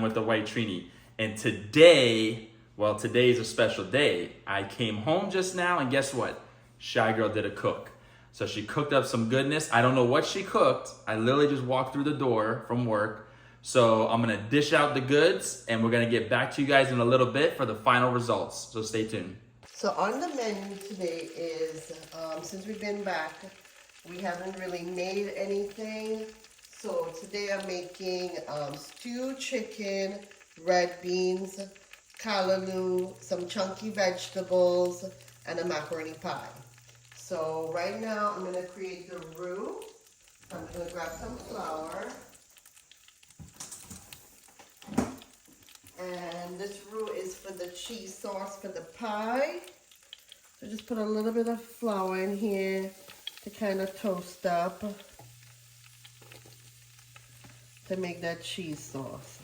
with the white trini. And today, well, today's a special day. I came home just now, and guess what? Shygirl did a cook. So she cooked up some goodness. I don't know what she cooked. I literally just walked through the door from work. So I'm gonna dish out the goods, and we're gonna get back to you guys in a little bit for the final results. So stay tuned. So on the menu today is, since we've been back, we haven't really made anything. So today I'm making stewed chicken, red beans, callaloo, some chunky vegetables, and a macaroni pie. So right now I'm gonna create the roux. I'm gonna grab some flour. And this roux is for the cheese sauce for the pie. So just put a little bit of flour in here to kind of toast up to make that cheese sauce.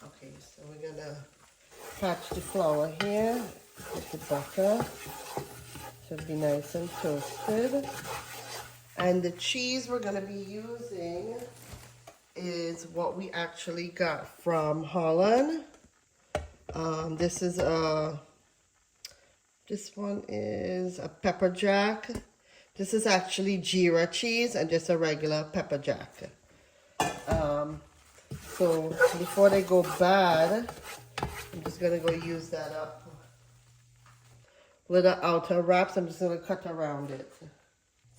Okay, so we're gonna patch the flour here with the butter. Should be nice and toasted. And the cheese we're gonna be using is what we actually got from Holland. This one is a pepper jack. This is actually Jira cheese and just a regular pepper jack. So before they go bad, I'm just gonna go use that up. With the outer wraps, I'm just gonna cut around it.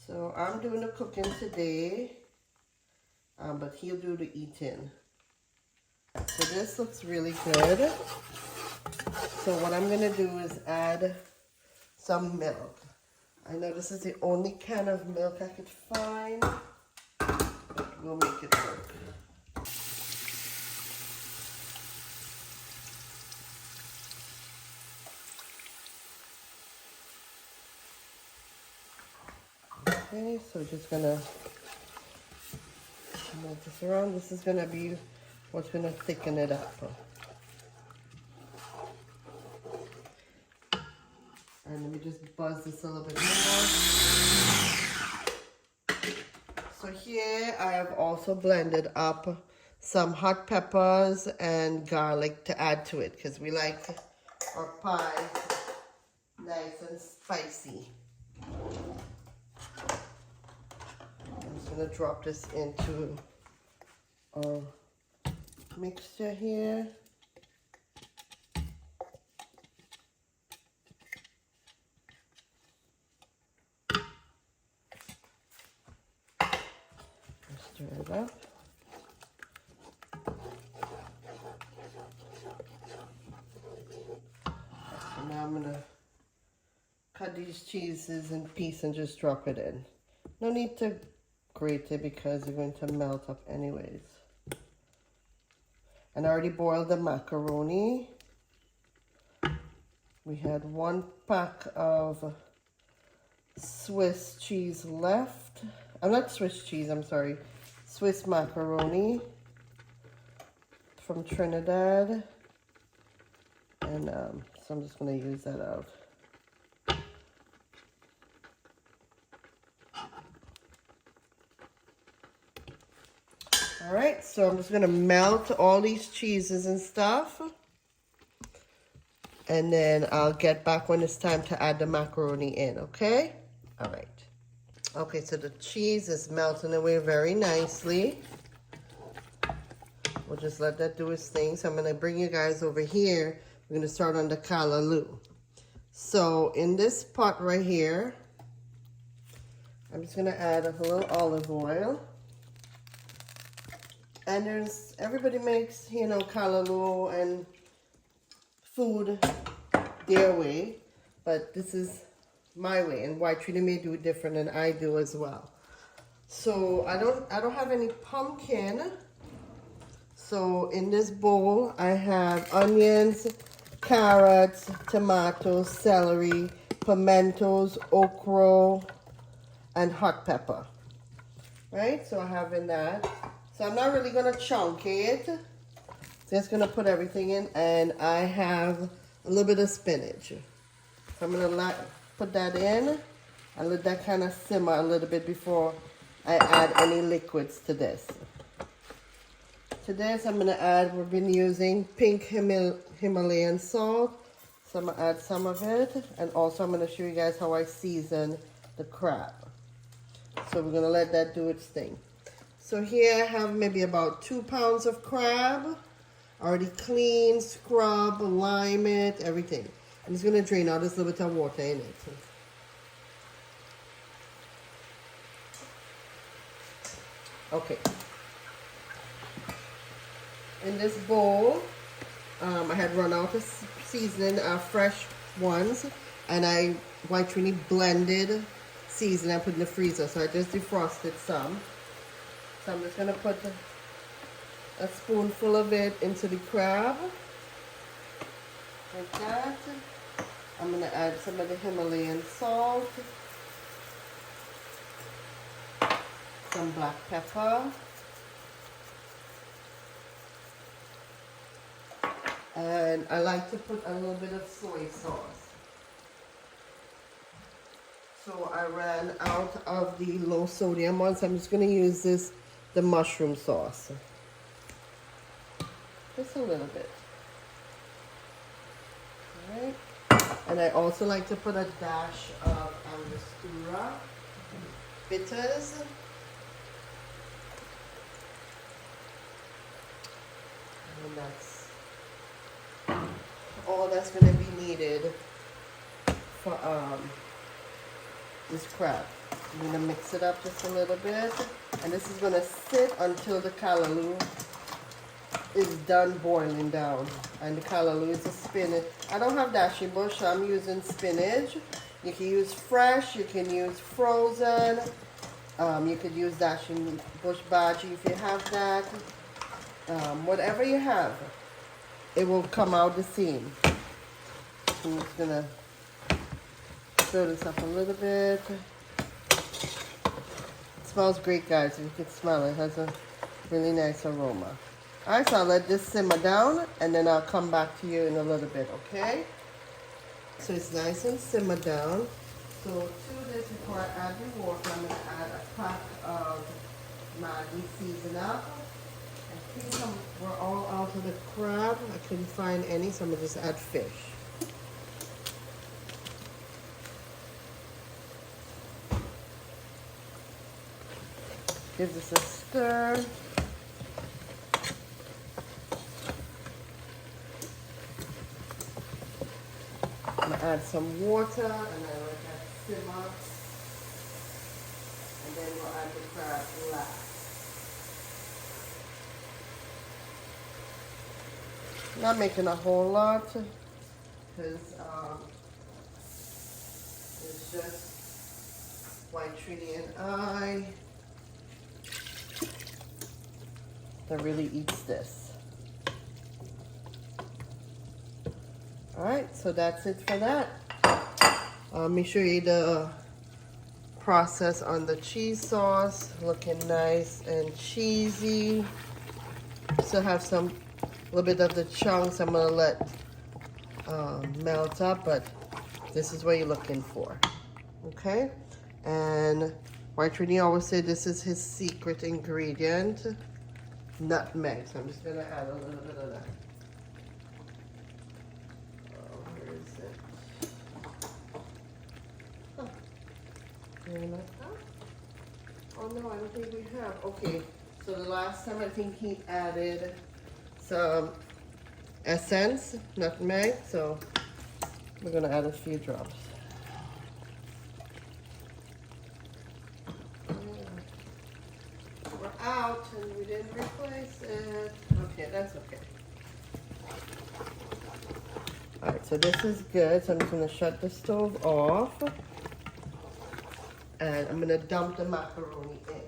So I'm doing the cooking today, but he'll do the eating. So this looks really good. So what I'm gonna do is add some milk. I know this is the only can of milk I could find, but we'll make it work. Okay, so just gonna move this around. This is gonna be what's gonna thicken it up. And let me just buzz this a little bit more. So here I have also blended up some hot peppers and garlic to add to it because we like our pie nice and spicy. I'm just gonna drop this into our mixture here. Stir it up. So now I'm gonna cut these cheeses in pieces and just drop it in. No need to grate it because they're going to melt up anyways. And I already boiled the macaroni. We had 1 pack of Swiss cheese left. I'm not Swiss cheese, I'm sorry. Swiss macaroni from Trinidad. And so I'm just going to use that out. All right, so I'm just gonna melt all these cheeses and stuff. And then I'll get back when it's time to add the macaroni in, okay? All right. Okay, so the cheese is melting away very nicely. We'll just let that do its thing. So I'm gonna bring you guys over here. We're gonna start on the callaloo. So in this pot right here, I'm just gonna add a little olive oil. And everybody makes, you know, callaloo and food their way, but this is my way, and white trini may do it different than I do as well. So I don't have any pumpkin. So in this bowl I have onions, carrots, tomatoes, celery, pimentos, okra, and hot pepper. Right? So I have in that. So I'm not really gonna chunk it. It's Just gonna put everything in, and I have a little bit of spinach. So I'm gonna put that in and let that kind of simmer a little bit before I add any liquids to this. To this, I'm gonna add, we've been using pink Himalayan salt. So I'm gonna add some of it, and also I'm gonna show you guys how I season the crab. So we're gonna let that do its thing. So here I have maybe about 2 pounds of crab, already cleaned, scrub, lime it, everything. I'm just gonna drain out this little bit of water in it. Okay. In this bowl, I had run out of seasoning, fresh ones, and I white Trini blended seasoning I put in the freezer. So I just defrosted some. So I'm just gonna put a spoonful of it into the crab, like that. I'm gonna add some of the Himalayan salt, some black pepper, and I like to put a little bit of soy sauce. So I ran out of the low sodium ones. So I'm just gonna use the mushroom sauce. Just a little bit. All right. And I also like to put a dash of Angostura bitters. And that's all that's going to be needed for this crab. I'm going to mix it up just a little bit. And this is going to sit until the callaloo is done boiling down. And the callaloo is a spinach. I don't have dashi bush, so I'm using spinach. You can use fresh, you can use frozen. You could use dashi bush bhaji if you have that. Whatever you have, it will come out the same. I'm just gonna stir this up a little bit. It smells great, guys. You can smell it. It has a really nice aroma. All right, so I'll let this simmer down, and then I'll come back to you in a little bit, okay? So it's nice and simmer down. So to this, before I add the water, I'm gonna add a pack of Maggi season up. I think we're all out of the crab. I couldn't find any, so I'm gonna just add fish. Give this a stir. I'm gonna add some water and then let that simmer. And then we'll add the crab last. Not making a whole lot because it's just white Trini and I that really eats this. Alright, so that's it for that. Let me show you the process on the cheese sauce. Looking nice and cheesy. Still have some little bit of the chunks I'm gonna let melt up, but this is what you're looking for. Okay? And white Trini always said this is his secret ingredient, nutmeg. So I'm just gonna add a little bit of that. Where is it? Oh, oh no, I don't think we have. Okay, so the last time I think he added some essence, nutmeg, so we're gonna add a few drops. We're out and we didn't replace it. Okay, that's okay. Alright, so this is good. So I'm just gonna shut the stove off. And I'm gonna dump the macaroni in.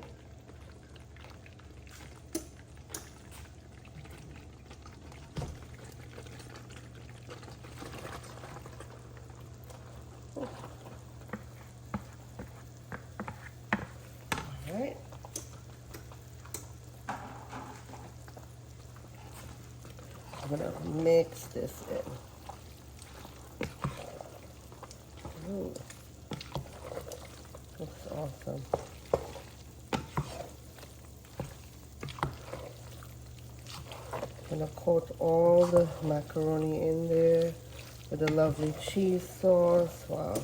gonna mix this in. Ooh, looks awesome. Gonna coat all the macaroni in there with a lovely cheese sauce. Wow.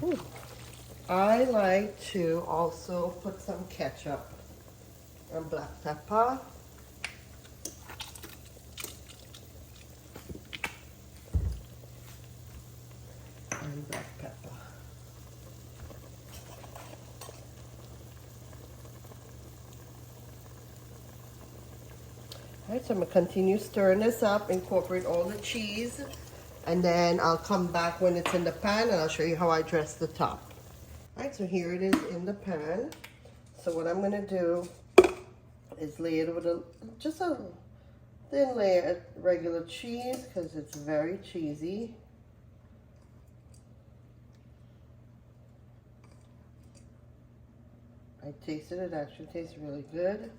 Ooh. I like to also put some ketchup and black pepper. And black pepper. Alright, so I'm going to continue stirring this up, incorporate all the cheese, and then I'll come back when it's in the pan and I'll show you how I dress the top. Alright, so here it is in the pan. So what I'm going to do is lay it with just a thin layer of regular cheese because it's very cheesy. I tasted it, actually tastes really good.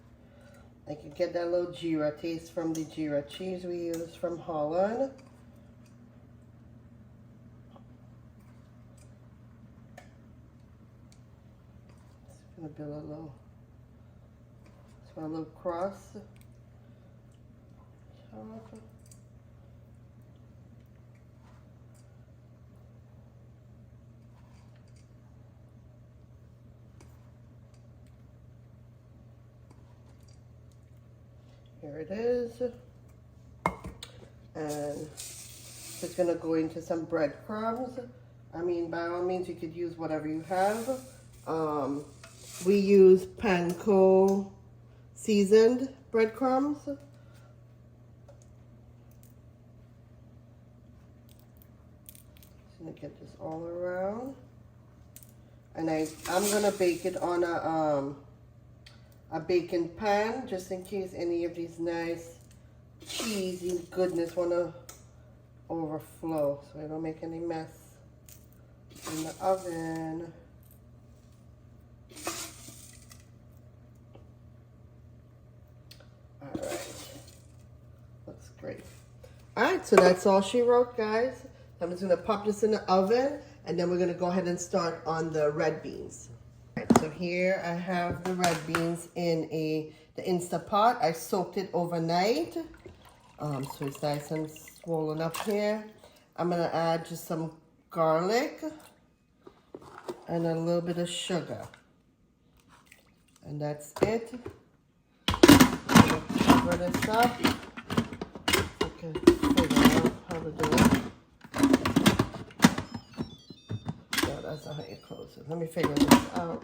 I can get that little Jira taste from the Jira cheese we use from Holland. Just gonna build a little crust. Here it is. And it's gonna go into some breadcrumbs. I mean, by all means, you could use whatever you have. We use panko seasoned breadcrumbs. Just gonna get this all around. And I'm gonna bake it on a baking pan just in case any of these nice cheesy goodness want to overflow, so I don't make any mess in the oven. Alright, looks great. Alright, so that's all she wrote, guys. I'm just going to pop this in the oven and then we're going to go ahead and start on the red beans. So here I have the red beans in the Instapot. I soaked it overnight, so it's nice and swollen up here. I'm gonna add just some garlic and a little bit of sugar, and that's it. I'm gonna cover this up. Okay, figure out how to do it. That's not how you close it. Let me figure this out.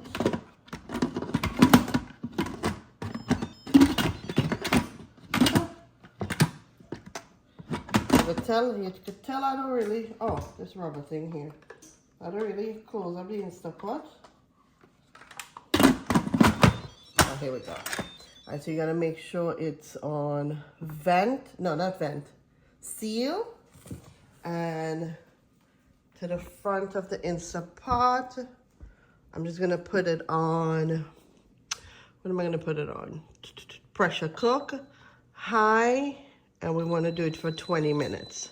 You could tell I don't really, this rubber thing here. I don't really close up the Instapot. Oh, here we go. Alright, so you gotta make sure it's on seal. And to the front of the Instapot, I'm just gonna put it on, what am I gonna put it on? Pressure cook, high, and we wanna do it for 20 minutes.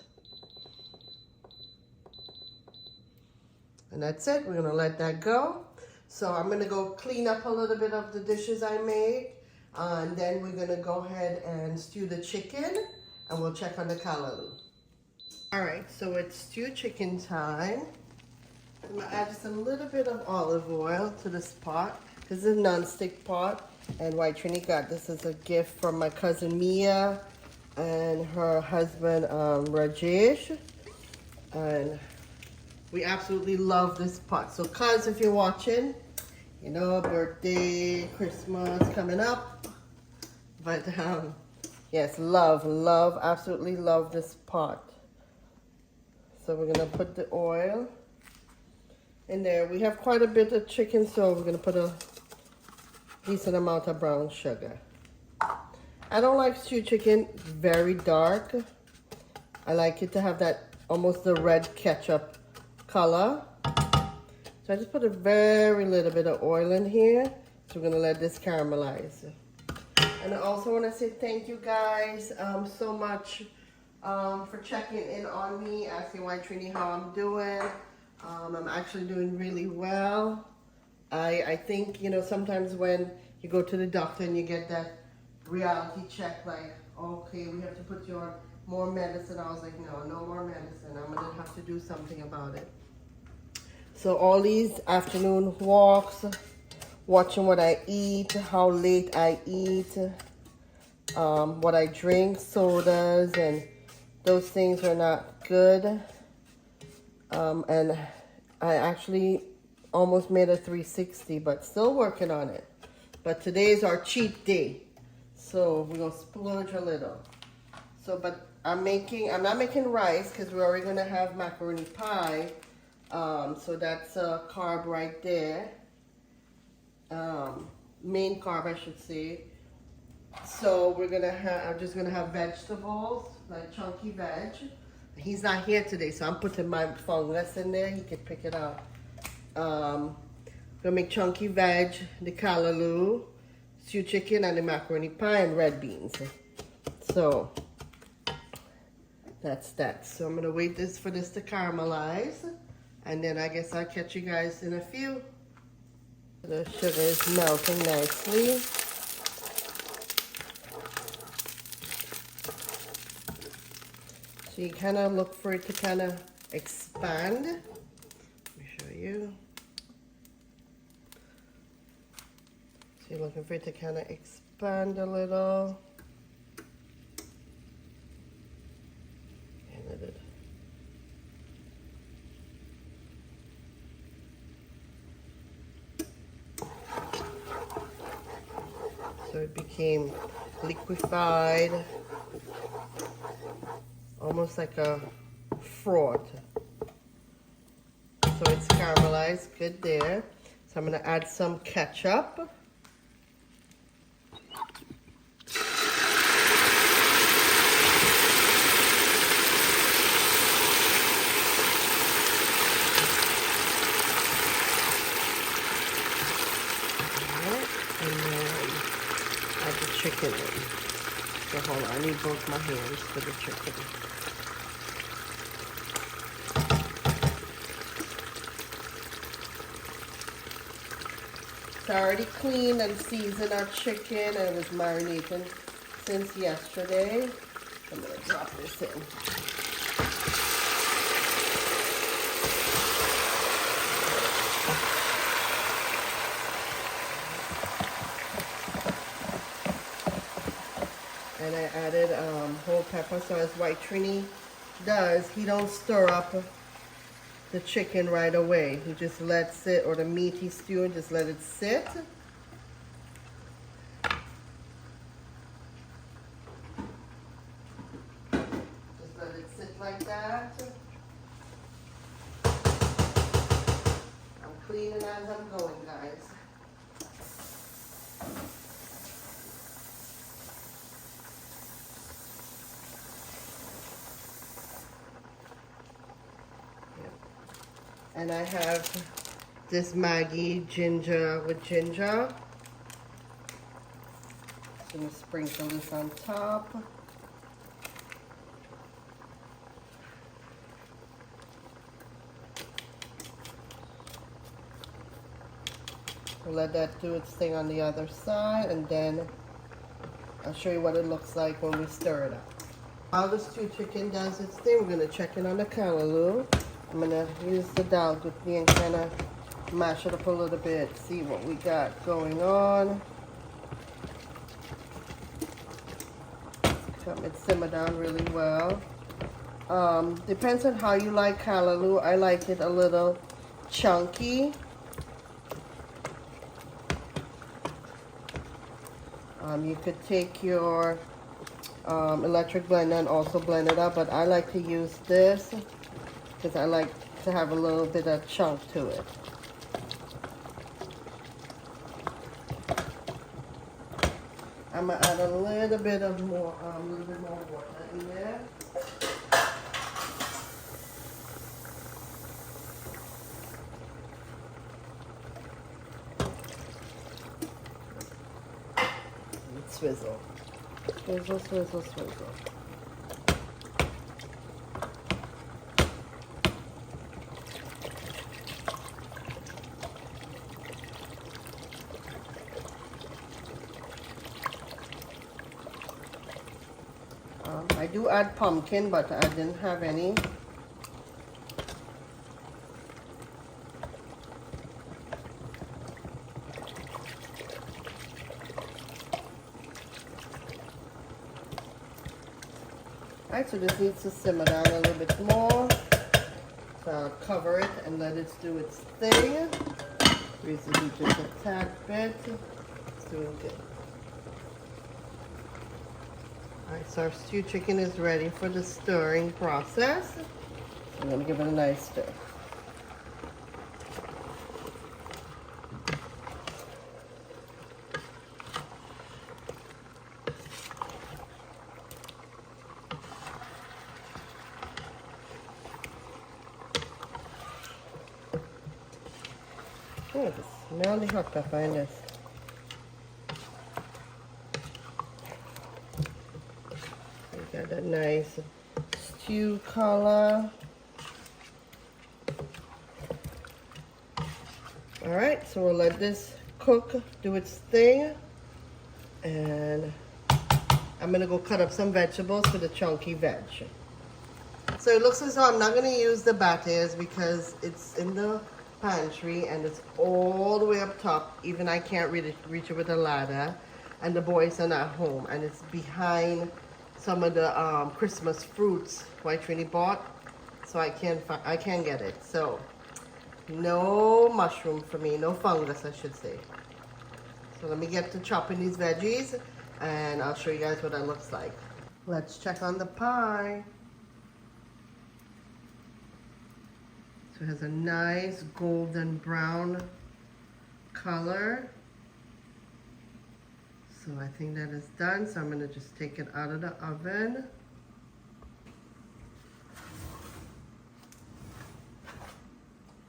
And that's it, we're gonna let that go. So I'm gonna go clean up a little bit of the dishes I made, and then we're gonna go ahead and stew the chicken, and we'll check on the callaloo. All right, so it's stew chicken time. I'm gonna add just a little bit of olive oil to this pot. This is a non-stick pot, and White Trini got this as a gift from my cousin Mia and her husband Rajesh, and we absolutely love this pot. So cuz, if you're watching, you know, birthday, Christmas coming up, but yes, absolutely love this pot. So we're gonna put the oil in there. We have quite a bit of chicken, so we're gonna put a decent amount of brown sugar. I don't like stew chicken very dark. I like it to have that almost the red ketchup color. So I just put a very little bit of oil in here. So we're gonna let this caramelize. And I also want to say thank you guys so much for checking in on me, asking White Trini how I'm doing. I'm actually doing really well. I think, you know, sometimes when you go to the doctor and you get that reality check, like, okay, we have to put you on more medicine. I was like, no, no more medicine. I'm gonna have to do something about it. So all these afternoon walks, watching what I eat, how late I eat, what I drink, sodas, and those things are not good. And I actually almost made a 360, but still working on it. But today is our cheat day, so we're gonna splurge a little. So, but I'm not making rice because we're already gonna have macaroni pie. So that's a carb right there. Main carb, I should say. So I'm just gonna have vegetables, like chunky veg. He's not here today, so I'm putting my fungus in there. He can pick it up. Gonna make chunky veg, the callaloo, stewed chicken, and the macaroni pie, and red beans. So that's that. So I'm gonna wait for this to caramelize, and then I guess I'll catch you guys in a few. The sugar is melting nicely. So you kind of look for it to kind of expand. Let me show you. So you're looking for it to kind of expand a little. And it so it became liquefied, almost like a froth. So it's caramelized, good there. So I'm gonna add some ketchup. And then add the chicken in. So hold on, I need both my hands for the chicken. It's already cleaned and seasoned our chicken, and it was marinating since yesterday. I'm gonna drop this in. And I added whole pepper, so as White Trini does, he don't stir up the chicken right away. He just lets it, or the meat he's stewing, just let it sit. Just let it sit like that. I'm cleaning as I'm going, guys. And I have this Maggi ginger with ginger. Just gonna sprinkle this on top. We'll let that do its thing on the other side, and then I'll show you what it looks like when we stir it up. While the stewed chicken does its thing, we're gonna check in on the callaloo. I'm gonna use the dal gutni and kind of mash it up a little bit, see what we got going on. Let it simmer down really well. Depends on how you like callaloo. I like it a little chunky. You could take your electric blender and also blend it up, but I like to use this because I like to have a little bit of chunk to it. I'm gonna add a little bit more water in there. swizzle. Swizzle, swizzle, swizzle. I do add pumpkin, but I didn't have any. Alright, so this needs to simmer down a little bit more. So I'll cover it and let it do its thing. Raise the heat just a tad bit. It's doing good. Alright, so our stewed chicken is ready for the stirring process. I'm going to give it a nice stir. Oh, smell the hot pepper in this. We got that nice stew color. All right, so we'll let this cook, do its thing. And I'm gonna go cut up some vegetables for the chunky veg. So it looks as though I'm not gonna use the batters because it's in the pantry and it's all the way up top. Even I can't really reach it with a ladder, and the boys are not home, and it's behind some of the Christmas fruits White Trini bought, so I can't get it. So no mushroom for me, no fungus I should say. So let me get to chopping these veggies and I'll show you guys what that looks like. Let's check on the pie. So it has a nice golden brown color. So I think that is done. So I'm going to just take it out of the oven.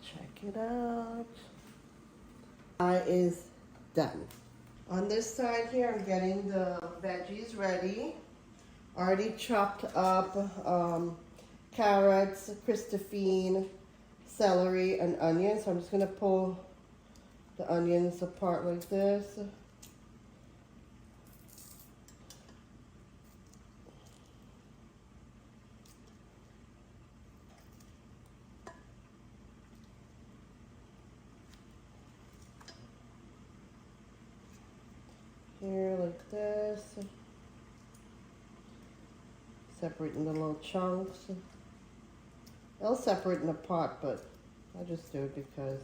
Check it out. Pie is done. On this side here, I'm getting the veggies ready. Already chopped up carrots, Christophine, celery, and onions. So I'm just going to pull the onions apart like this. Here like this. Separating the little chunks. I'll separate in a pot, but I just do it because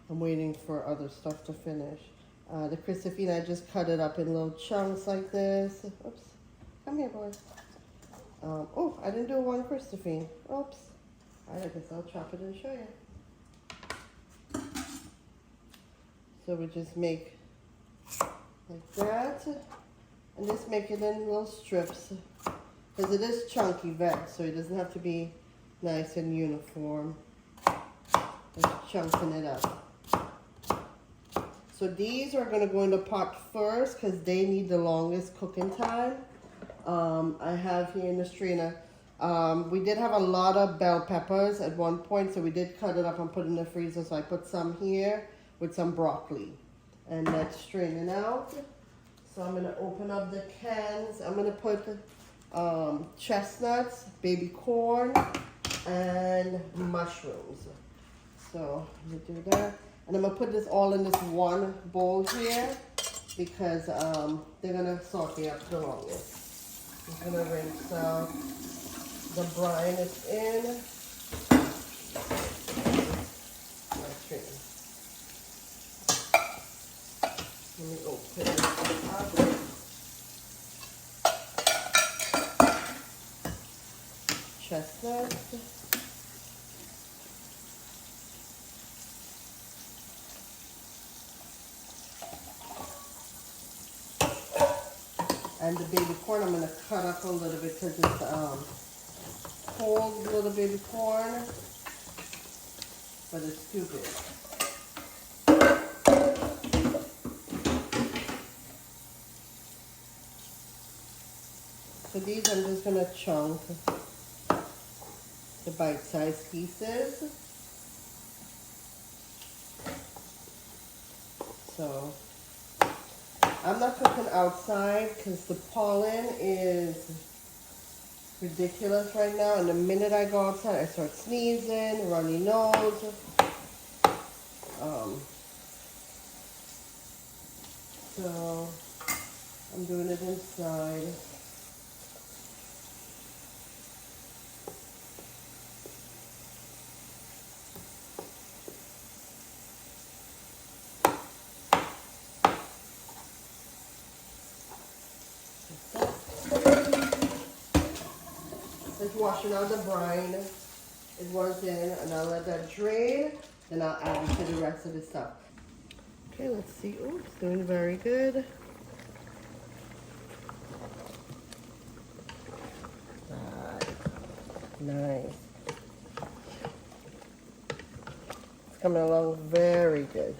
I'm waiting for other stuff to finish. The Christophine, I just cut it up in little chunks like this. Oops. Come here, boy. Oh, I didn't do one Christophine. Oops. I guess I'll chop it and show you. So we just make like that, and just make it in little strips, because it is chunky veg, so it doesn't have to be nice and uniform. Just chunking it up. So these are going to go in the pot first because they need the longest cooking time. I have here in the strainer, we did have a lot of bell peppers at one point, so we did cut it up and put it in the freezer. So I put some here with some broccoli. And that's straining out. So I'm gonna open up the cans. I'm gonna put chestnuts, baby corn, and mushrooms. So I'm gonna do that. And I'm gonna put this all in this one bowl here because they're gonna saute up the longest. I'm gonna rinse out the brine it's in. Let me open it up. Chestnut. And the baby corn, I'm going to cut up a little bit because it's cold little baby corn, but it's too big. So these I'm just gonna chunk the bite-sized pieces. So I'm not cooking outside because the pollen is ridiculous right now. And the minute I go outside, I start sneezing, runny nose. So I'm doing it inside. Just washing out the brine. It was in, and I'll let that drain. Then I'll add it to the rest of the stuff. Okay, let's see. Oh, it's doing very good. Nice. It's coming along very good.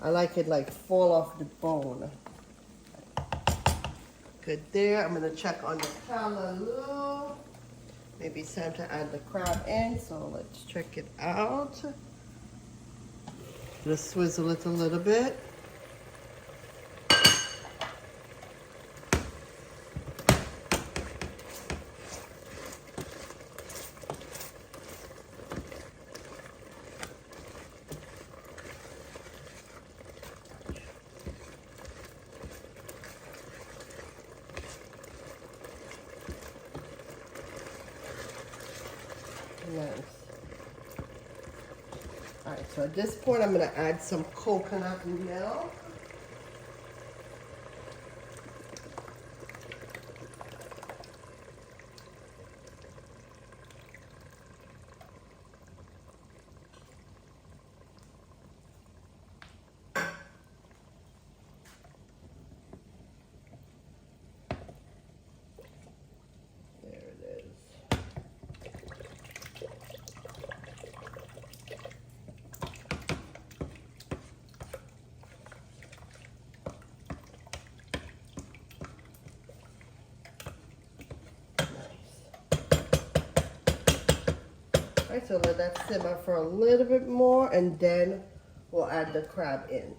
I like it like fall off the bone. Good there. I'm gonna check on the callaloo. Maybe it's time to add the crab in, so let's check it out. Just swizzle it a little bit. Nice. Alright, so at this point I'm going to add some coconut milk. Alright, so let that simmer for a little bit more and then we'll add the crab in.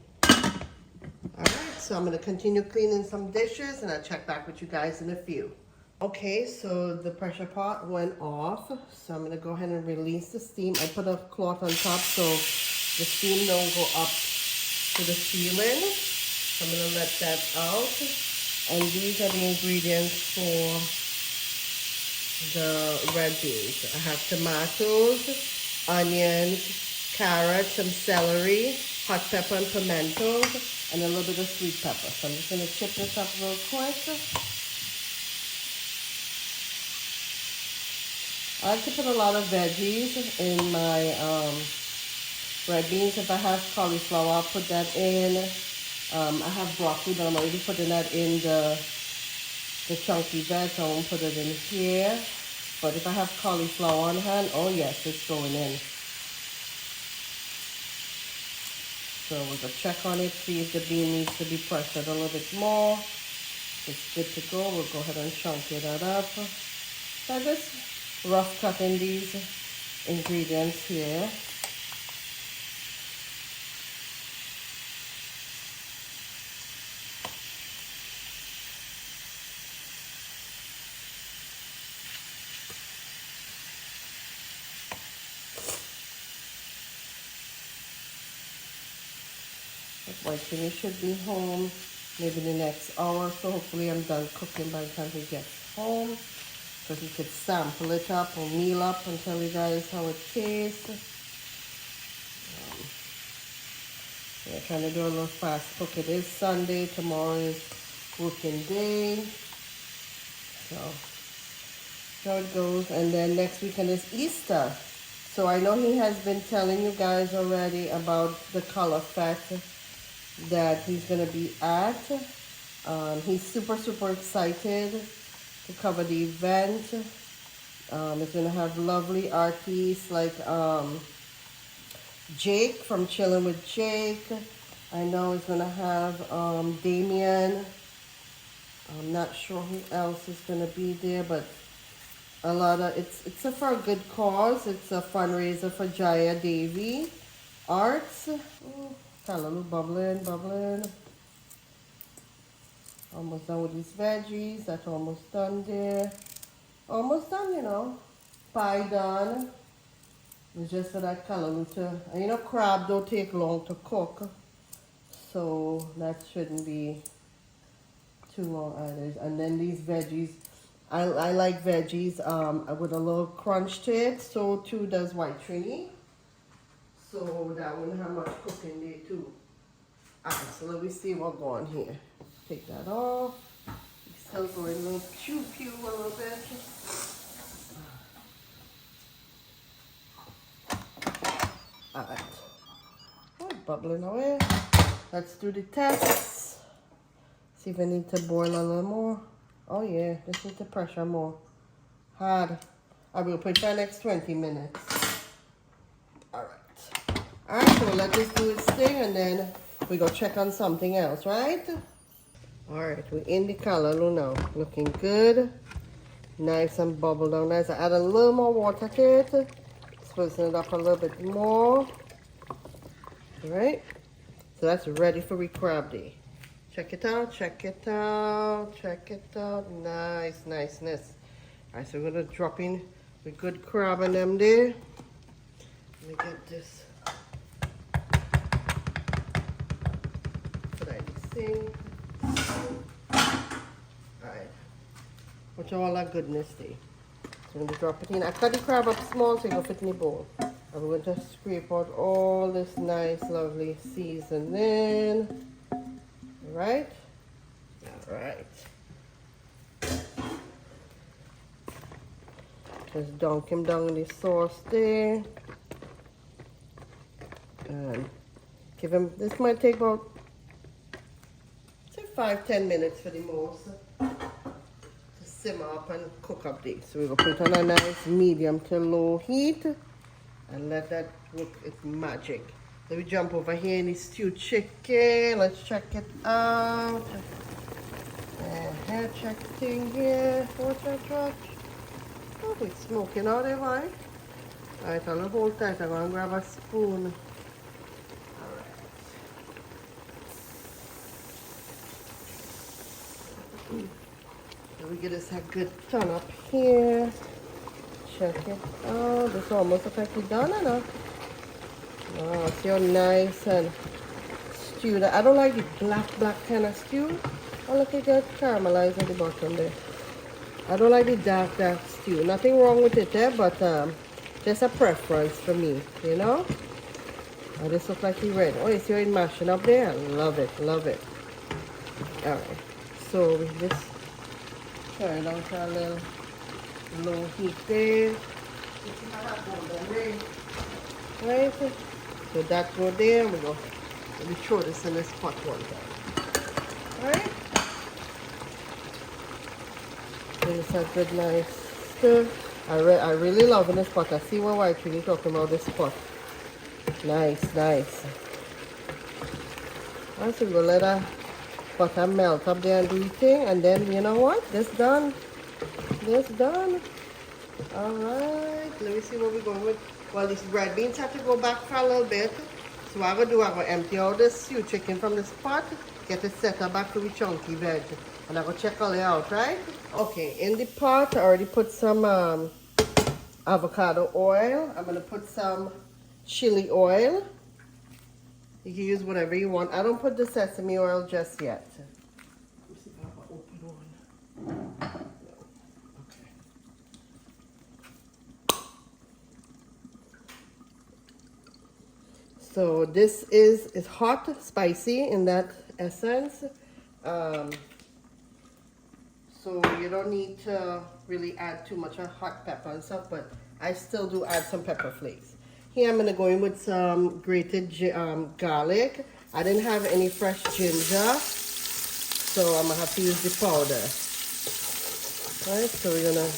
Alright, so I'm going to continue cleaning some dishes and I'll check back with you guys in a few. Okay, so the pressure pot went off, so I'm going to go ahead and release the steam. I put a cloth on top so the steam don't go up to the ceiling. So I'm going to let that out. And these are the ingredients for the red beans. I have tomatoes, onions, carrots, some celery, hot pepper and pimento, and a little bit of sweet pepper. So I'm just going to chip this up real quick. I like to put a lot of veggies in my red beans. If I have cauliflower, I'll put that in. I have broccoli, but I'm already putting that in the chunky veg, so I won't put it in here. But if I have cauliflower on hand, oh yes, it's going in. So we'll go check on it, see if the bean needs to be pressured a little bit more. It's good to go. We'll go ahead and chunk that up. So I just rough cutting these ingredients here. My Timmy should be home maybe the next hour, so hopefully I'm done cooking by the time he gets home. So he could sample it up or meal up and tell you guys how it tastes. Yeah, trying to do a little fast cook. It is Sunday, tomorrow is working day. So how it goes. And then next weekend is Easter. So I know he has been telling you guys already about the color fest that he's going to be at. He's super excited to cover the event. He's going to have lovely artists like Jake from Chilling with Jake. I know he's going to have Damien I'm not sure who else is gonna be there, but a lot of it's a for a good cause. It's a fundraiser for Jaya Devi Arts. Ooh, callaloo bubbling, bubbling. Almost done with these veggies. That's almost done there. Almost done, you know. Pie done. It's just for that callaloo to, and you know, crab don't take long to cook, so that shouldn't be too long either. And then these veggies, I like veggies with a little crunch to it. So too does white trini. So that wouldn't have much cooking there too. Alright, so let me see what's going here. Take that off. Still going a little pew pew a little bit. Alright. Oh, bubbling away. Let's do the test. See if I need to boil a little more. Oh yeah, this needs to pressure more. Hard. I will put it for the next 20 minutes. Alright. Alright, so let this do its thing and then we go check on something else, right? Alright, we're in the callaloo now. Looking good. Nice and bubble down nice. I add a little more water to it. Sprucing it up a little bit more. Alright. So that's ready for we crab day. Check it out, check it out, check it out. Nice, niceness. Alright, so we're gonna drop in the good crab in them there. Let me get this. Put that in the sink. Alright. Watch all that goodness there. So I'm going to drop it in. I cut the crab up small so it will fit in the bowl. I'm going to scrape out all this nice, lovely seasoning. Alright? Alright. Just dunk him down in the sauce there. And give him, this might take about, say 5-10 minutes for the most. Simmer up and cook up this. So we're going to put it on a nice medium to low heat and let that work its magic. Let me jump over here in the stewed chicken. Let's check it out. And check the thing here. Watch. Oh, it's smoking out there, right? Alright, I'll hold tight. I'm going to grab a spoon. We get this a good turn up here. Check it out. This almost looks like it's done enough. Wow, see how nice and stewed. I don't like the black kind of stew. Oh, look, it got caramelized at the bottom there. I don't like the dark stew. Nothing wrong with it there, but just a preference for me, you know? Oh, this looks like it's red. Oh, you see how it's mashing up there? Love it, love it. Alright, so we just turn it down to a little low heat there. Right? So that go there. We go. Let me throw this in this pot one time. Alright? This is a good nice stir. I really love in this pot. I see what White really talking about this pot. Nice. Alright, so we're gonna let that butter melt up there and do the thing, and then you know what? This done. Alright, let me see what we're going with. Well, these red beans have to go back for a little bit. So what I'm gonna do, I'm gonna empty out this stewed chicken from this pot, get it set up back to the chunky veg, and I'm gonna check all it out, right? Okay, in the pot I already put some avocado oil. I'm gonna put some chili oil. You can use whatever you want. I don't put the sesame oil just yet. Let me see if I have an open one. Okay. So this is hot, spicy in that essence. So you don't need to really add too much of hot pepper and stuff, but I still do add some pepper flakes. Here I'm gonna go in with some grated garlic. I didn't have any fresh ginger, so I'm gonna have to use the powder. All right, so we're gonna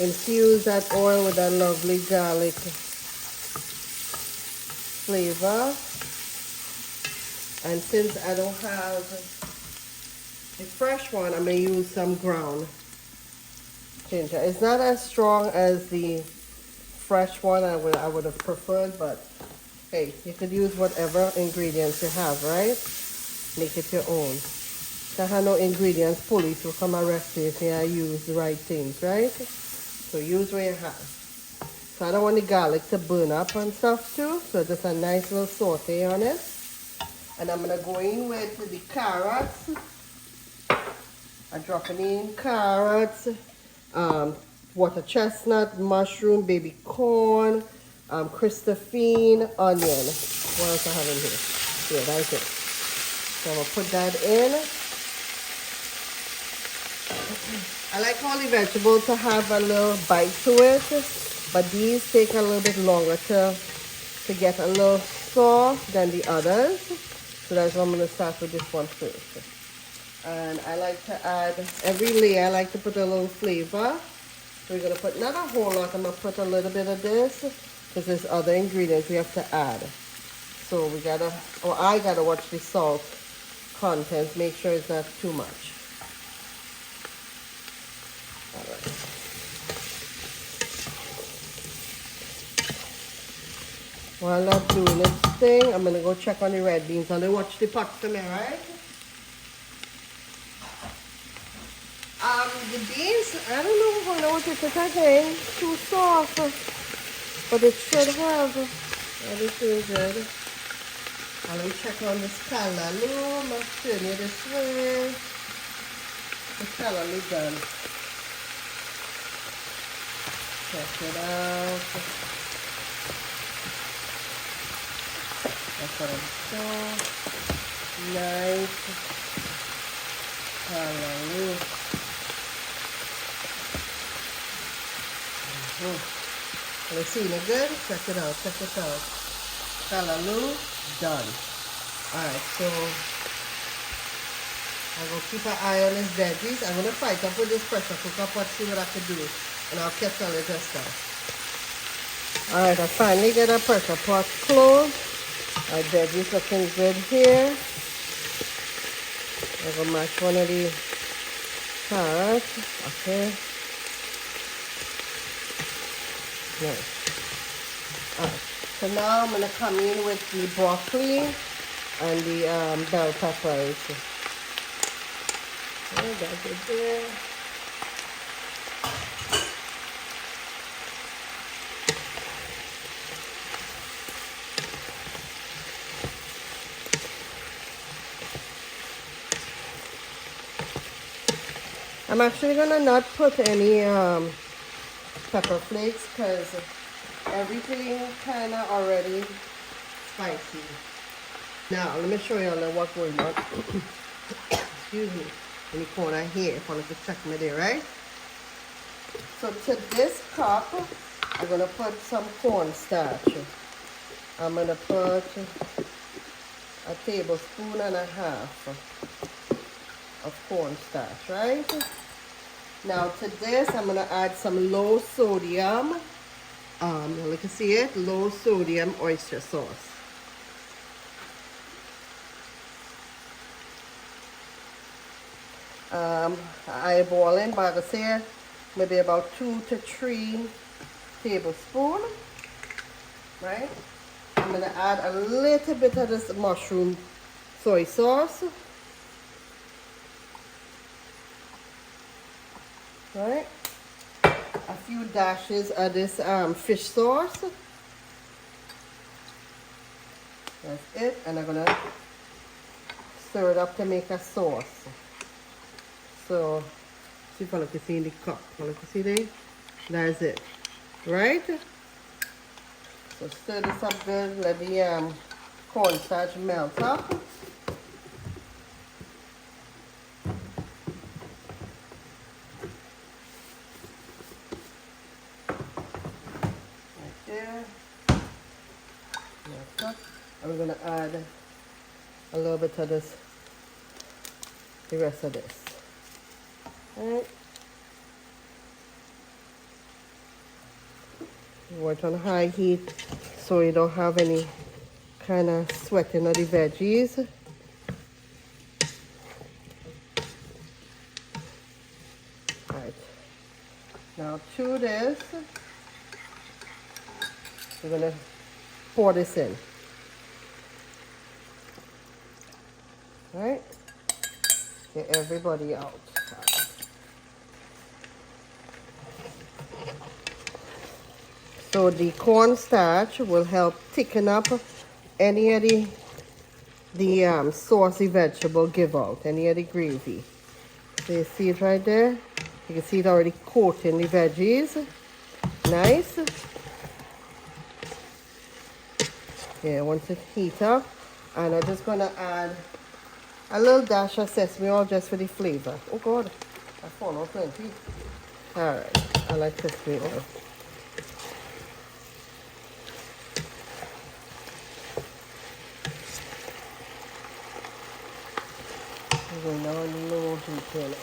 infuse that oil with that lovely garlic flavor. And since I don't have The fresh one, I'm gonna use some ground ginger. It's not as strong as the fresh one I would have preferred, but hey, you could use whatever ingredients you have, right? Make it your own. I have no ingredients, police will come arrest you if I use the right things, right? So use what you have. So I don't want the garlic to burn up and stuff too, so just a nice little saute on it. And I'm gonna go in with the carrots. I'm dropping in carrots, water chestnut, mushroom, baby corn, Christophine, onion. What else I have in here? Yeah, that's it. So I'm gonna put that in. I like all the vegetables to have a little bite to it, but these take a little bit longer to get a little soft than the others. So that's why I'm gonna start with this one first. And I like to add, every layer I like to put a little flavor. So we're gonna put not a whole lot, I'm gonna put a little bit of this, because there's other ingredients we have to add. So we gotta, or I gotta watch the salt content, make sure it's not too much. All right. While I'm doing this thing, I'm gonna go check on the red beans and then watch the pot for me, right? The beans, I don't know if I know what it is again, too soft, but it should have. That is doing good. And let me check on this callaloo. I'm gonna turn it this way. The callaloo done. Check it out. That's what I saw. Nice callaloo. Let's see, it good? Check it out, check it out. Callaloo done. Alright, so I'm going to keep an eye on these veggies. I'm going to fight up with this pressure cooker pot, see what I can do. And I'll catch all the stuff. Alright, I finally get a pressure pot closed. My veggies looking good here. I'm going to mash one of the carrots. Okay. Nice. Alright, so now I'm going to come in with the broccoli and the bell peppers. Okay, that's it there. I'm actually going to not put any pepper flakes because everything kind of already spicy. Now, let me show you all what's going on. Excuse me. In the corner here, if I want to check me there, right? So to this cup, I'm going to put some cornstarch. I'm going to put a tablespoon and a half of cornstarch, right? Now to this, I'm going to add some low sodium, you can see it, low sodium oyster sauce. Eyeballing, but I would say maybe about 2 to 3 tablespoons, right? I'm going to add a little bit of this mushroom soy sauce. Right, a few dashes of this fish sauce. That's it, and I'm gonna stir it up to make a sauce. So, see if I can see in the cup. You can see there? That's it, right? So stir this up good. Let the cornstarch melt up. I'm going to add a little bit of this, the rest of this. Alright. Work on high heat so you don't have any kind of sweating of the veggies. into this. We're gonna pour this in. All right? Get everybody out. So the cornstarch will help thicken up any of the saucy vegetable give out, any of the gravy. So you see it right there? You can see it already coating the veggies. Nice. Yeah, once it heats up, and I'm just gonna add a little dash of sesame oil just for the flavor. Oh God, I fall out plenty. All right, I like sesame oil. We're going down low heat here now.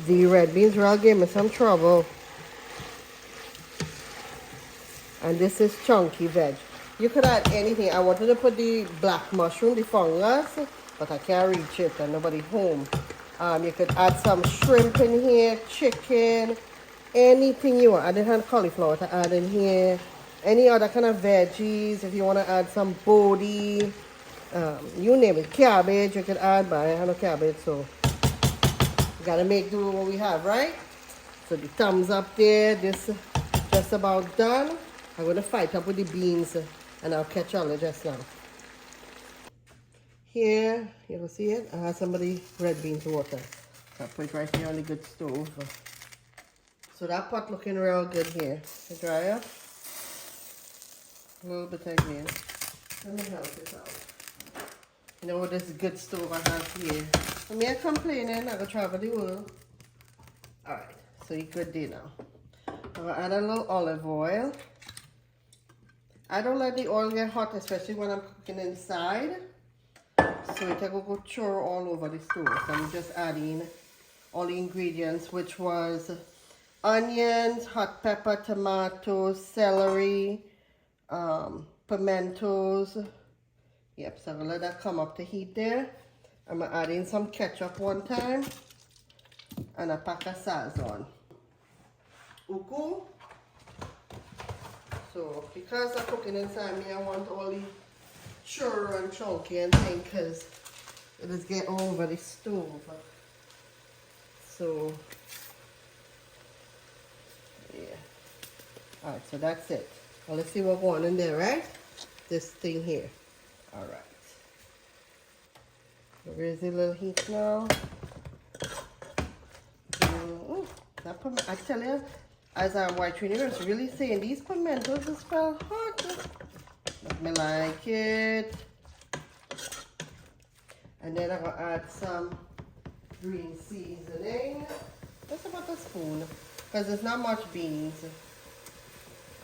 The red beans really gave me some trouble. And this is chunky veg. You could add anything. I wanted to put the black mushroom, the fungus, but I can't reach it and nobody home. You could add some shrimp in here, chicken, anything you want. I didn't have cauliflower to add in here. Any other kind of veggies, if you want to add some bodi, you name it. Cabbage you could add, but I have no cabbage, so you gotta make do with what we have, right? So the thumbs up there, this just about done. I'm gonna fight up with the beans and I'll catch y'all just now. Here, you can see it, I have some of the red beans water. So I put it right here on the good stove. So that pot looking real good here. To dry up. A little bit again. Let me help this out. You know this good stove I have here. I'm here complaining, I go travel the world. Alright, so you good there now. I'm gonna add a little olive oil. I don't let the oil get hot, especially when I'm cooking inside. So it will go chur all over the stove. So I'm just adding all the ingredients, which was onions, hot pepper, tomatoes, celery, pimentos. Yep, so I'm gonna let that come up to heat there. I'm gonna add in some ketchup one time and a pack of sazon. Uku. So because I'm cooking inside me, I want all the chur and chunky and thing because it is get over the stove. So yeah. Alright, so that's it. Well, let's see what's going in there, right? This thing here. Alright. Where's the little heat now? I tell you, as I'm watching it, it's really saying these pimentos is spell hot. Let me like it. And then I'm gonna add some green seasoning. Just about a spoon, because there's not much beans.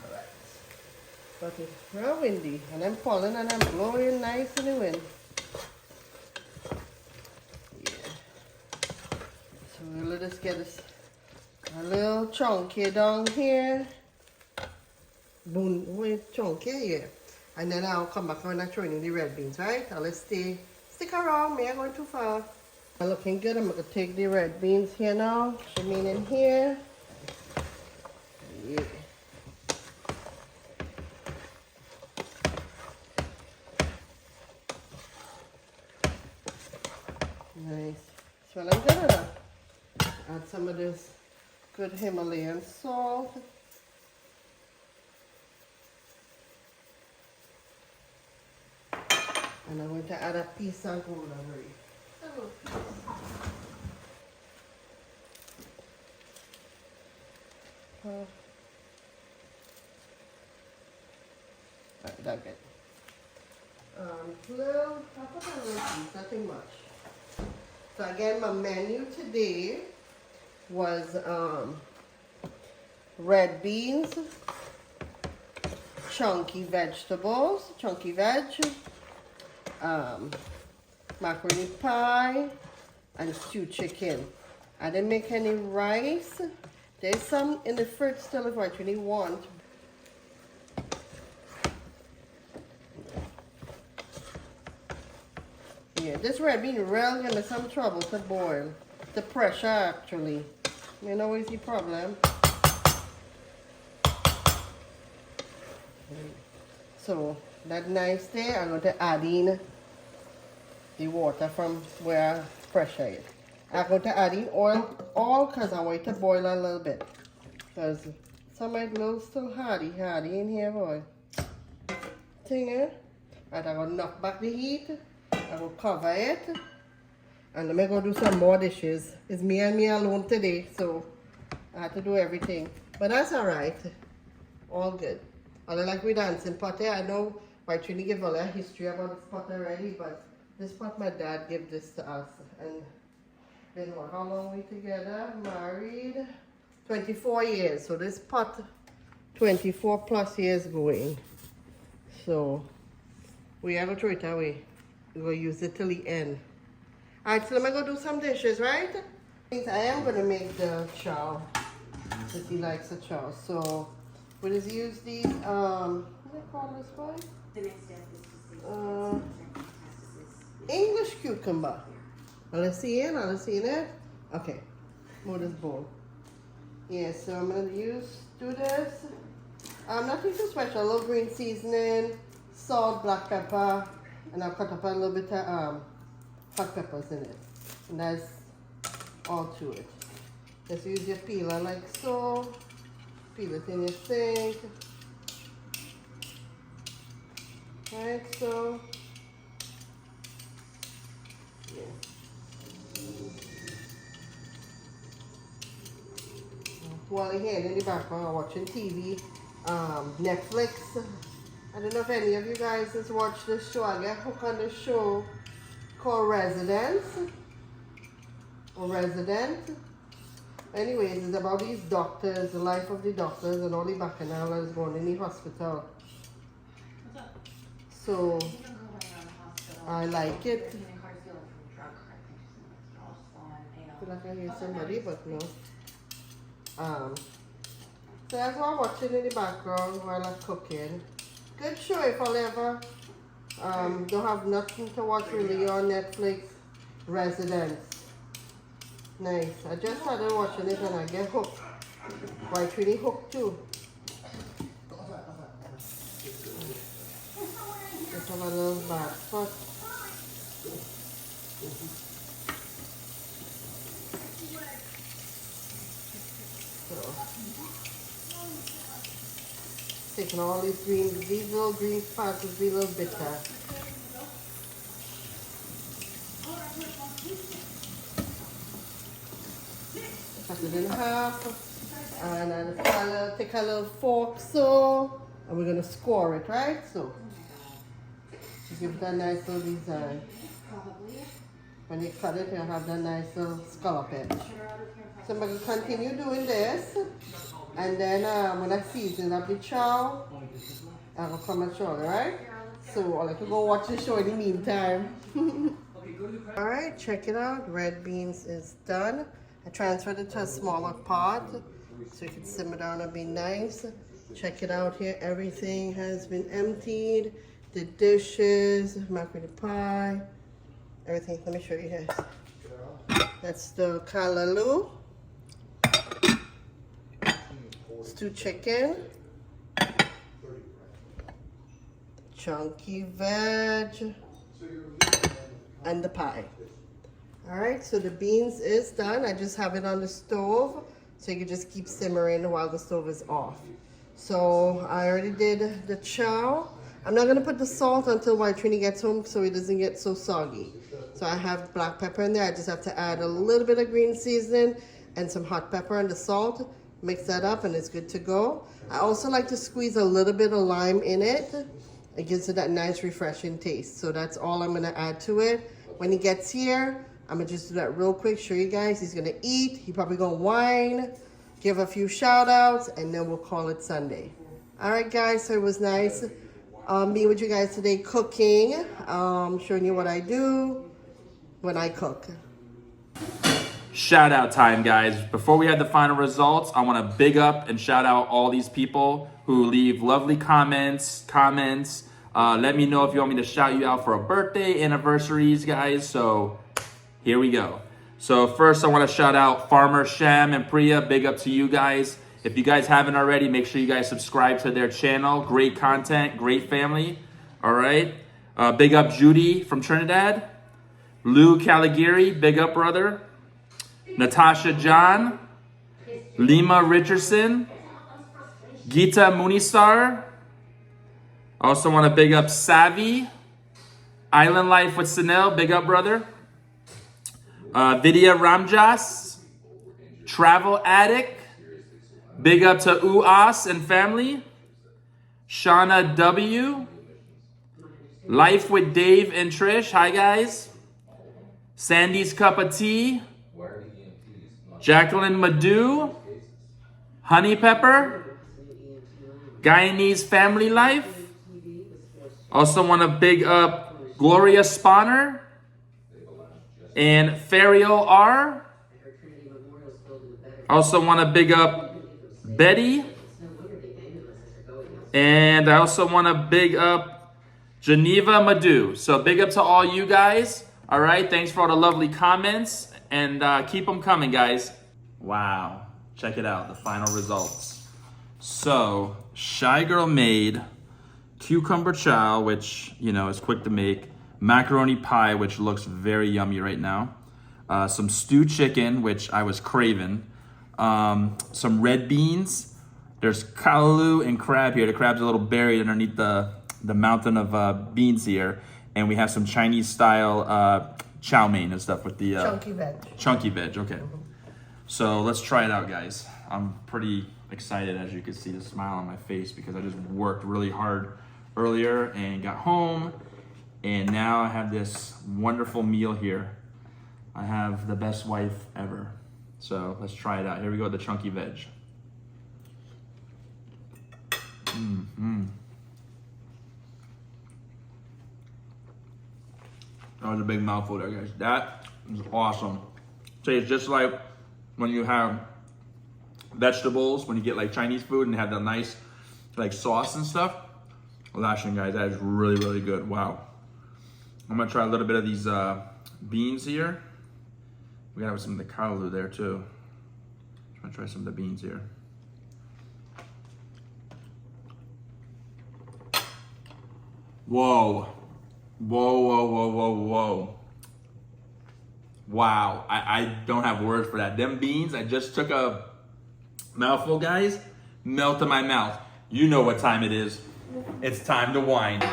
Alright. But it's real windy, and I'm pulling and I'm blowing nice in the wind. Yeah. So we'll just get this a little chunky down here. Boom, with chunky here. And then I'll come back when I throw in the red beans, right? Now let's stick around, me, I'm going too far. Looking good, I'm gonna take the red beans here now. Shimmy in here. Yeah. Nice. Smelling good enough. Add some of this good Himalayan salt. And I'm going to add a piece of golden berry. Alright, that's good. Little, I put a little piece, nothing much. So again, my menu today was red beans, chunky vegetables, chunky veg, macaroni pie, and stewed chicken. I didn't make any rice. There's some in the fridge still if I actually want. Yeah, this red bean really give me some trouble to boil. The pressure actually. You know what's the problem? So that nice there, I'm going to add in the water from where I pressure it. I'm going to add in oil, all because I want it to boil a little bit. Because some might be a little still hardy in here, boy. Thing, eh? And I'm going to knock back the heat. I'm going to cover it. And I'm going to do some more dishes. It's me and me alone today, so I had to do everything. But that's alright. All good. I like we dancing pot here. I know why Trini give a little history about this pot already, but this pot my dad gave this to us. And been what, how long we together? Married 24 years. So this pot 24 plus years going. So we are gonna throw it away. We're gonna use it till the end. Alright, so let me go do some dishes, right? I am gonna make the chow. Because he likes the chow. So we'll just use these what do they call this one? The next step is to see English cucumber. Let's see it. Okay. Move this bowl. Yeah, so I'm gonna do this. Nothing too special. A little green seasoning, salt, black pepper, and I'll cut up a little bit of hot peppers in it. And that's all to it. Just use your peeler like so. Peel it in your sink. Like so. Yeah. While you're here in the background watching TV, Netflix. I don't know if any of you guys has watched this show. I get hooked on this show called Resident. Anyways, it's about these doctors, the life of the doctors and all the bacchanals going in the hospital. So, I like it. I feel like I hear somebody, but no. So that's what I'm watching in the background while I'm cooking. Good show if I'll ever don't have nothing to watch really on Netflix. Residence. Nice. I just started watching it and I get hooked. Why Trini hooked too. Just have a little bad spot. So, taking all these little green parts will be a little bitter. Cut it in half, and I'll take a little fork so, and we're gonna score it, right? So, to give it a nice little design. When you cut it, you'll have that nice little scallop edge. So I'm gonna continue doing this, and then when I season up the chow, I will come and show you, right? So I'll let you go watch the show in the meantime. Alright, check it out. Red beans is done. I transferred it to a smaller pot so you can simmer down and be nice. Check it out here. Everything has been emptied. The dishes, macaroni pie, everything. Let me show you guys. That's the callaloo, stewed chicken, chunky veg, and the pie. Alright, so the beans is done. I just have it on the stove so you can just keep simmering while the stove is off. So I already did the chow. I'm not going to put the salt until while Trini gets home so it doesn't get so soggy. So I have black pepper in there. I just have to add a little bit of green seasoning and some hot pepper and the salt. Mix that up and it's good to go. I also like to squeeze a little bit of lime in it. It gives it that nice refreshing taste. So that's all I'm going to add to it. When he gets here, I'm going to just do that real quick. Show you guys. He's going to eat. He's probably going to whine. Give a few shout outs. And then we'll call it Sunday. Alright guys, so it was nice being with you guys today cooking. Showing you what I do when I cook. Shout out time, guys. Before we have the final results, I want to big up and shout out all these people who leave lovely comments, Let me know if you want me to shout you out for a birthday, anniversaries, guys. So here we go. So first I want to shout out Farmer Sham and Priya. Big up to you guys. If you guys haven't already, make sure you guys subscribe to their channel. Great content, great family. All right. Big up Judy from Trinidad. Lou Caligari, big up brother. Natasha John. Lima Richardson. Geeta Munistar. Also want to big up Savvy. Island Life with Sunil, big up brother. Vidya Ramjas. Travel Addict. Big up to Uas and family. Shauna W. Life with Dave and Trish. Hi, guys. Sandy's Cup of Tea. Jacqueline Madu. Honey Pepper. Guyanese Family Life. Also want to big up Gloria Spawner. And Ferial R. Also want to big up Betty. And I also want to big up Geneva Madu. So big up to all you guys. All right, thanks for all the lovely comments. And keep them coming, guys. Wow, check it out, the final results. So, Shygirl made cucumber chow, which, you know, is quick to make. Macaroni pie, which looks very yummy right now. Some stewed chicken, which I was craving. Some red beans. There's callaloo and crab here. The crab's a little buried underneath the mountain of beans here. And we have some Chinese style chow mein and stuff with the Chunky veg. Chunky veg, okay. So let's try it out, guys. I'm pretty excited, as you can see the smile on my face, because I just worked really hard earlier and got home. And now I have this wonderful meal here. I have the best wife ever. So let's try it out. Here we go with the chunky veg. That was a big mouthful there, guys. That is awesome. Tastes just like when you have vegetables, when you get like Chinese food and have the nice like sauce and stuff. Lashing, guys, that is really, really good. Wow. I'm gonna try a little bit of these beans here. We got some of the callaloo there too. I'm gonna try some of the beans here. Whoa. Whoa, whoa, whoa, whoa, whoa. Wow, I don't have words for that. Them beans, I just took a mouthful, guys. Melt in my mouth. You know what time it is. It's time to wine. All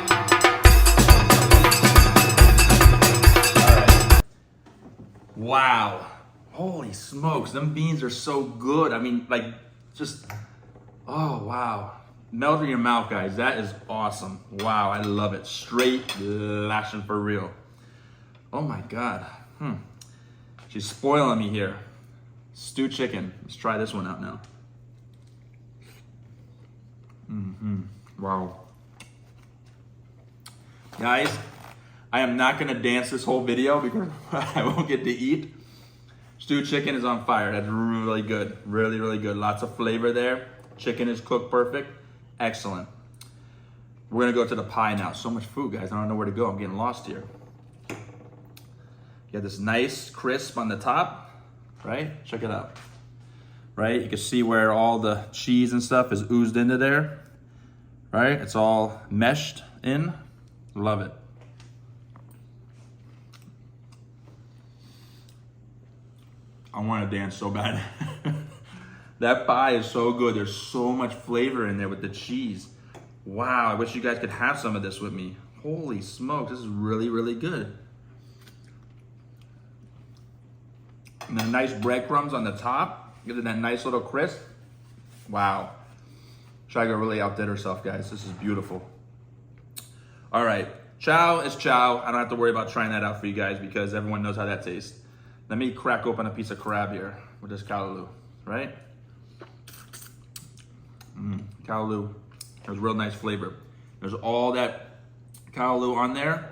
right. Wow. Holy smokes, them beans are so good. I mean, like, just, oh, wow. Melt in your mouth, guys. That is awesome. Wow, I love it. Straight lashing for real. Oh my God. She's spoiling me here. Stewed chicken. Let's try this one out now. Wow. Guys, I am not gonna dance this whole video because I won't get to eat. Stewed chicken is on fire. That's really good. Really, really good. Lots of flavor there. Chicken is cooked perfect. Excellent. We're gonna go to the pie now. So much food, guys. I don't know where to go. I'm getting lost here. You got this nice crisp on the top, right? Check it out. Right? You can see where all the cheese and stuff is oozed into there. Right? It's all meshed in. Love it. I want to dance so bad. That pie is so good. There's so much flavor in there with the cheese. Wow, I wish you guys could have some of this with me. Holy smoke, this is really, really good. And then nice breadcrumbs on the top. Get that nice little crisp. Wow. Shygirl really outdid herself, guys. This is beautiful. All right, chow is chow. I don't have to worry about trying that out for you guys because everyone knows how that tastes. Let me crack open a piece of crab here with this callaloo, right? Callaloo has real nice flavor. There's all that callaloo on there.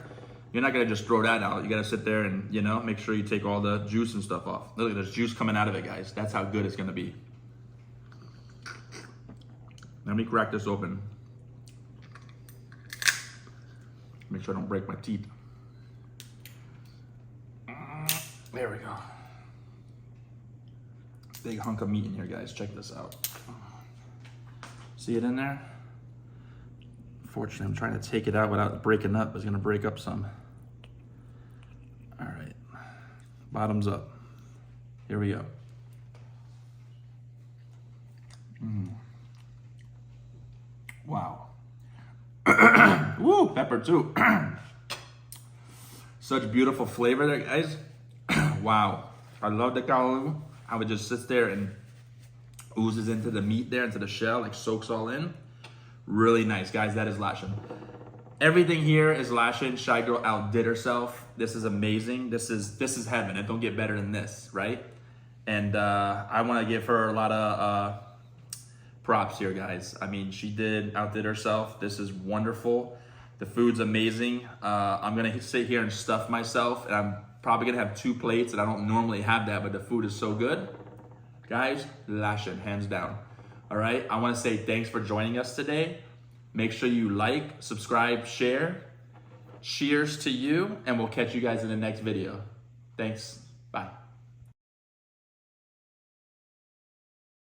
You're not gonna just throw that out. You gotta sit there and, you know, make sure you take all the juice and stuff off. Look, there's juice coming out of it, guys. That's how good it's gonna be. Let me crack this open. Make sure I don't break my teeth. There we go. Big hunk of meat in here, guys. Check this out. See it in there? Fortunately, I'm trying to take it out without breaking up. It's gonna break up some. All right, bottoms up. Here we go. Wow. Woo, pepper too. Such beautiful flavor there, guys. Wow, I love the callaloo. How it just sits there and oozes into the meat there, into the shell, like soaks all in. Really nice, guys. That is Lashin. Everything here is Lashin. Shygirl outdid herself. This is amazing. This is heaven. It don't get better than this, right? And I want to give her a lot of props here, guys. I mean, she outdid herself. This is wonderful. The food's amazing. I'm gonna sit here and stuff myself, and I'm probably gonna have 2 plates, and I don't normally have that, but the food is so good. Guys, Lashin, hands down. All right, I wanna say thanks for joining us today. Make sure you like, subscribe, share. Cheers to you, and we'll catch you guys in the next video. Thanks, bye.